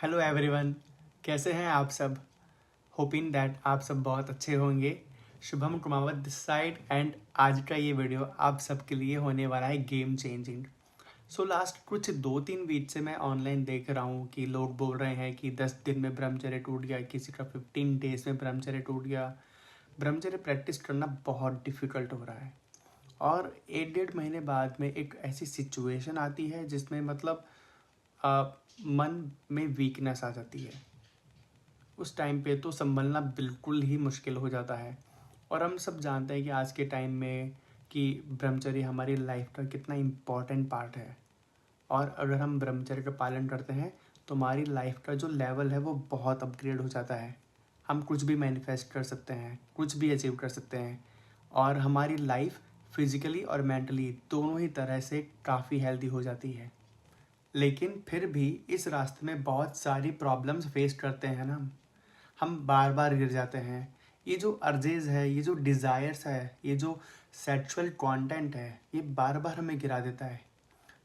Hello everyone, कैसे हैं आप सब। होपिंग दैट आप सब बहुत अच्छे होंगे। Shubham Kumawat this side and आज का ये वीडियो आप सबके लिए होने वाला है गेम चेंजिंग। सो लास्ट कुछ 2-3 वीक से मैं ऑनलाइन देख रहा हूँ कि लोग बोल रहे हैं कि 10 दिन में ब्रह्मचर्य टूट गया, किसी का 15 डेज में ब्रह्मचर्य टूट गया। ब्रह्मचर्य प्रैक्टिस करना बहुत डिफिकल्ट हो रहा है और 1-1.5 महीने बाद में एक ऐसी सिचुएशन आती है जिसमें मतलब आ, मन में वीकनेस आ जाती है। उस टाइम पे तो संभलना बिल्कुल ही मुश्किल हो जाता है। और हम सब जानते हैं कि आज के टाइम में कि ब्रह्मचर्य हमारी लाइफ का कितना इम्पॉर्टेंट पार्ट है। और अगर हम ब्रह्मचर्य का पालन करते हैं तो हमारी लाइफ का जो लेवल है वो बहुत अपग्रेड हो जाता है। हम कुछ भी मैनिफेस्ट कर सकते हैं, कुछ भी अचीव कर सकते हैं और हमारी लाइफ फिजिकली और मेंटली दोनों ही तरह से काफ़ी हेल्दी हो जाती है। लेकिन फिर भी इस रास्ते में बहुत सारी प्रॉब्लम्स फेस करते हैं ना। हम बार बार गिर जाते हैं। ये जो अर्जेज है, ये जो डिज़ायर्स है, ये जो सेक्सुअल कंटेंट है, ये बार बार हमें गिरा देता है।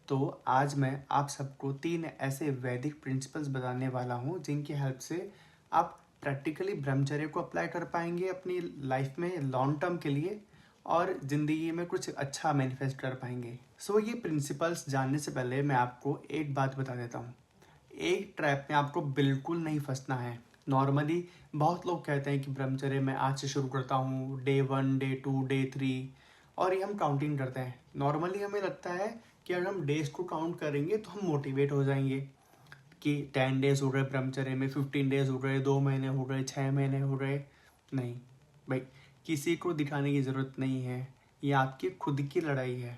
तो आज मैं आप सबको 3 ऐसे वैदिक प्रिंसिपल्स बताने वाला हूँ जिनकी हेल्प से आप प्रैक्टिकली ब्रह्मचर्य को अप्लाई कर पाएंगे अपनी लाइफ में लॉन्ग टर्म के लिए और ज़िंदगी में कुछ अच्छा मैनिफेस्ट कर पाएंगे। सो ये प्रिंसिपल्स जानने से पहले मैं आपको एक बात बता देता हूँ। एक ट्रैप में आपको बिल्कुल नहीं फंसना है। नॉर्मली बहुत लोग कहते हैं कि ब्रह्मचर्य मैं आज से शुरू करता हूँ, डे 1, डे 2, डे 3 और ये हम काउंटिंग करते हैं। नॉर्मली हमें लगता है कि अगर हम डेज को काउंट करेंगे तो हम मोटिवेट हो जाएंगे कि 10 डेज हो गए ब्रह्मचर्य में, 15 डेज हो गए, 2 महीने हो गए, 6 महीने हो गए। नहीं भाई, किसी को दिखाने की ज़रूरत नहीं है। ये आपकी खुद की लड़ाई है।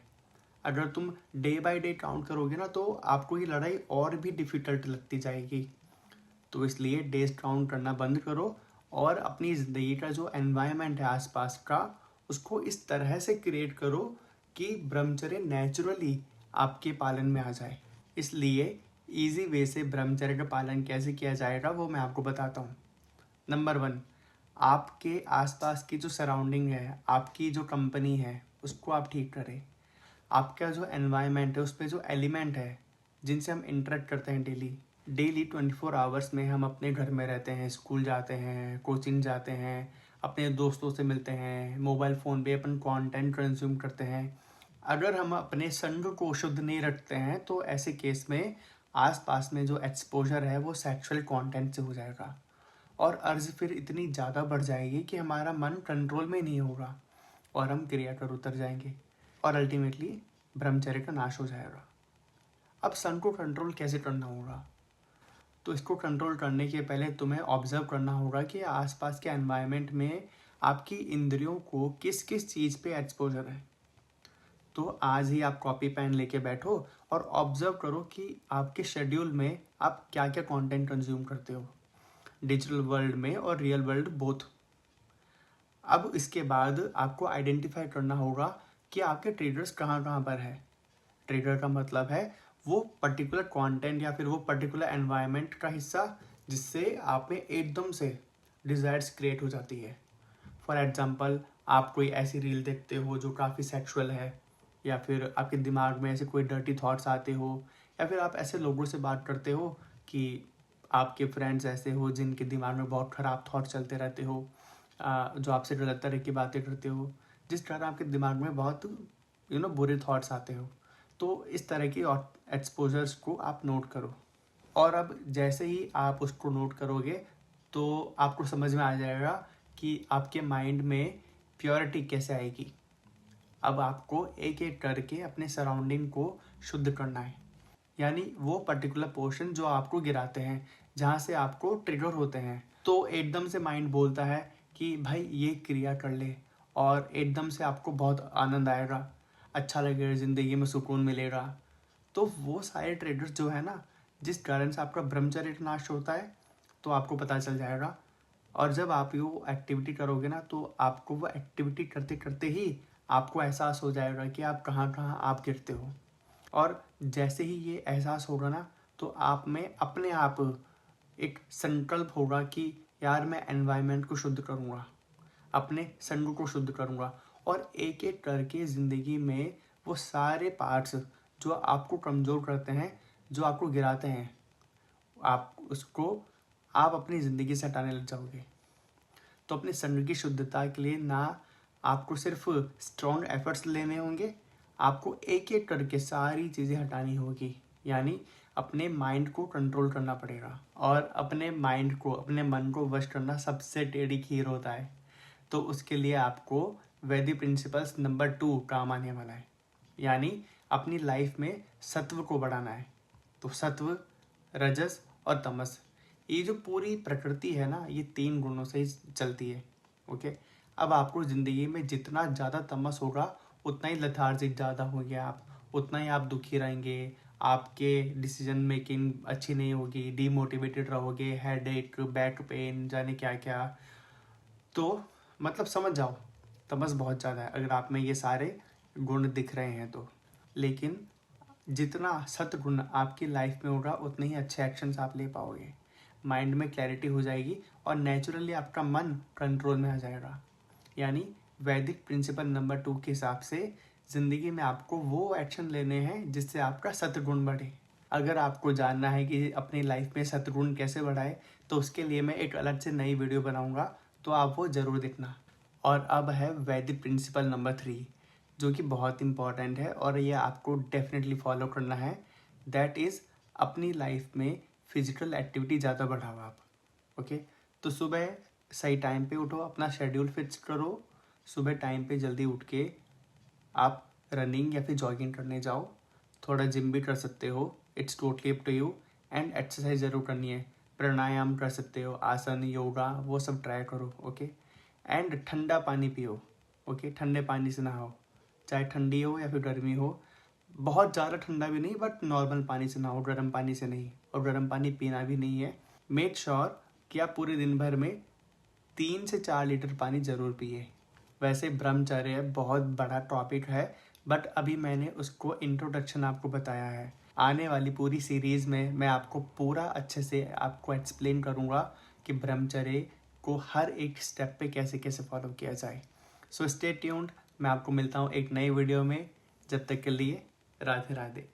अगर तुम डे बाय डे काउंट करोगे ना तो आपको ये लड़ाई और भी डिफ़िकल्ट लगती जाएगी। तो इसलिए डेज काउंट करना बंद करो और अपनी ज़िंदगी का जो एनवायरनमेंट है आसपास का, उसको इस तरह से क्रिएट करो कि ब्रह्मचर्य नेचुरली आपके पालन में आ जाए। इसलिए इजी वे से ब्रह्मचर्य का पालन कैसे किया जाएगा वो मैं आपको बताता हूँ। नंबर 1, आपके आसपास की जो सराउंडिंग है, आपकी जो कंपनी है, उसको आप ठीक करें। आपका जो एनवायरनमेंट है, उस पर जो एलिमेंट है जिनसे हम इंटरेक्ट करते हैं डेली 24 आवर्स में, हम अपने घर में रहते हैं, स्कूल जाते हैं, कोचिंग जाते हैं, अपने दोस्तों से मिलते हैं, मोबाइल फ़ोन पे अपन कंटेंट कंज्यूम करते हैं। अगर हम अपने संग को शुद्ध नहीं रखते हैं तो ऐसे केस में आसपास में जो एक्सपोजर है वो सेक्सुअल कंटेंट से हो जाएगा और अर्ज फिर इतनी ज़्यादा बढ़ जाएगी कि हमारा मन कंट्रोल में नहीं होगा और हम क्रिया कर उतर जाएंगे और अल्टीमेटली ब्रह्मचर्य का नाश हो जाएगा। अब सन को कंट्रोल कैसे करना होगा? तो इसको कंट्रोल करने के पहले तुम्हें ऑब्जर्व करना होगा कि आसपास के एनवायरनमेंट में आपकी इंद्रियों को किस किस चीज़ पे एक्सपोजर है। तो आज ही आप कॉपी पेन लेके बैठो और ऑब्जर्व करो कि आपके शेड्यूल में आप क्या क्या कंटेंट कंज्यूम करते हो, डिजिटल वर्ल्ड में और रियल वर्ल्ड बोथ। अब इसके बाद आपको आइडेंटिफाई करना होगा कि आपके ट्रिगर्स कहाँ कहाँ पर है। ट्रिगर का मतलब है वो पर्टिकुलर कंटेंट या फिर वो पर्टिकुलर एनवायरनमेंट का हिस्सा जिससे आप में एकदम से डिज़ायर्स क्रिएट हो जाती है। फॉर एग्जांपल, आप कोई ऐसी रील देखते हो जो काफ़ी सेक्सुअल है, या फिर आपके दिमाग में ऐसे कोई डर्टी थॉट्स आते हो, या फिर आप ऐसे लोगों से बात करते हो कि आपके फ्रेंड्स ऐसे हो जिनके दिमाग में बहुत ख़राब थॉट चलते रहते हो, जो आपसे गलत तरह की बातें करते हो, जिस कारण आपके दिमाग में बहुत बुरे थॉट्स आते हो। तो इस तरह की एक्सपोजर्स को आप नोट करो और अब जैसे ही आप उसको नोट करोगे तो आपको समझ में आ जाएगा कि आपके माइंड में प्योरिटी कैसे आएगी। अब आपको एक एक करके अपने सराउंडिंग को शुद्ध करना है, यानी वो पर्टिकुलर पोर्शन जो आपको गिराते हैं, जहाँ से आपको ट्रिगर होते हैं। तो एकदम से माइंड बोलता है कि भाई ये क्रिया कर ले और एकदम से आपको बहुत आनंद आएगा, अच्छा लगेगा, ज़िंदगी में सुकून मिलेगा। तो वो सारे ट्रिगर्स जो है ना, जिस कारण से आपका ब्रह्मचर्य नाश होता है, तो आपको पता चल जाएगा। और जब आप वो एक्टिविटी करोगे ना तो आपको वो एक्टिविटी करते करते ही आपको एहसास हो जाएगा कि आप कहाँ कहाँ आप गिरते हो। और जैसे ही ये एहसास होगा ना तो आप में अपने आप एक संकल्प होगा कि यार मैं एनवायरनमेंट को शुद्ध करूँगा, अपने संग को शुद्ध करूँगा और एक एक करके ज़िंदगी में वो सारे पार्ट्स जो आपको कमज़ोर करते हैं, जो आपको गिराते हैं, आप अपनी ज़िंदगी से हटाने लग जाओगे। तो अपने शरीर की शुद्धता के लिए ना आपको सिर्फ स्ट्रॉन्ग एफर्ट्स लेने होंगे, आपको एक एक करके सारी चीज़ें हटानी होगी। यानी अपने माइंड को कंट्रोल करना पड़ेगा, और अपने माइंड को, अपने मन को वश करना सबसे टेढ़ी खीर होता है। तो उसके लिए आपको वैदिक प्रिंसिपल्स नंबर 2 काम आने वाला है। यानी अपनी लाइफ में सत्व को बढ़ाना है। तो सत्व, रजस और तमस, ये जो पूरी प्रकृति है ना, ये 3 गुणों से ही चलती है। ओके, अब आपको ज़िंदगी में जितना ज़्यादा तमस होगा उतना ही लेथार्जिक ज़्यादा होंगे आप, उतना ही आप दुखी रहेंगे, आपके डिसीजन मेकिंग अच्छी नहीं होगी, डीमोटिवेटेड रहोगे, हेडेक, बैक पेन, जाने क्या क्या। तो मतलब समझ जाओ, तमस बहुत ज़्यादा है अगर आप में ये सारे गुण दिख रहे हैं तो। लेकिन जितना सत्गुण आपकी लाइफ में होगा उतने ही अच्छे एक्शंस आप ले पाओगे, माइंड में क्लैरिटी हो जाएगी और नेचुरली आपका मन कंट्रोल में आ जाएगा। यानी वैदिक प्रिंसिपल नंबर 2 के हिसाब से ज़िंदगी में आपको वो एक्शन लेने हैं जिससे आपका सत्गुण बढ़े। अगर आपको जानना है कि अपनी लाइफ में सत्गुण कैसे बढ़ाए, तो उसके लिए मैं एक अलग से नई वीडियो बनाऊंगा, तो आप वो ज़रूर देखना। और अब है वैदिक प्रिंसिपल नंबर 3, जो कि बहुत इंपॉर्टेंट है और ये आपको डेफिनेटली फॉलो करना है। दैट इज़ अपनी लाइफ में फिजिकल एक्टिविटी ज़्यादा बढ़ाओ आप। ओके, तो सुबह सही टाइम पे उठो, अपना शेड्यूल फिक्स करो, सुबह टाइम पे जल्दी उठ के आप रनिंग या फिर जॉगिंग करने जाओ, थोड़ा जिम भी कर सकते हो, it's totally up to you. And exercise ज़रूर करनी है, प्राणायाम कर सकते हो, आसन, योगा, वो सब ट्राई करो। ओके, एंड ठंडा पानी पियो। ओके, ठंडे पानी से नहाओ, चाहे ठंडी हो या फिर गर्मी हो, बहुत ज़्यादा ठंडा भी नहीं, बट नॉर्मल पानी से नहाओ, गर्म पानी से नहीं। और गर्म पानी पीना भी नहीं है। मेक श्योर कि आप पूरे दिन भर में 3 से 4 लीटर पानी ज़रूर पिए। वैसे ब्रह्मचर्य बहुत बड़ा टॉपिक है, बट अभी मैंने उसको इंट्रोडक्शन आपको बताया है। आने वाली पूरी सीरीज़ में मैं आपको पूरा अच्छे से आपको एक्सप्लेन करूँगा कि ब्रह्मचर्य को हर एक स्टेप पे कैसे कैसे फॉलो किया जाए। सो स्टे ट्यून्ड, मैं आपको मिलता हूँ एक नई वीडियो में। जब तक के लिए राधे राधे।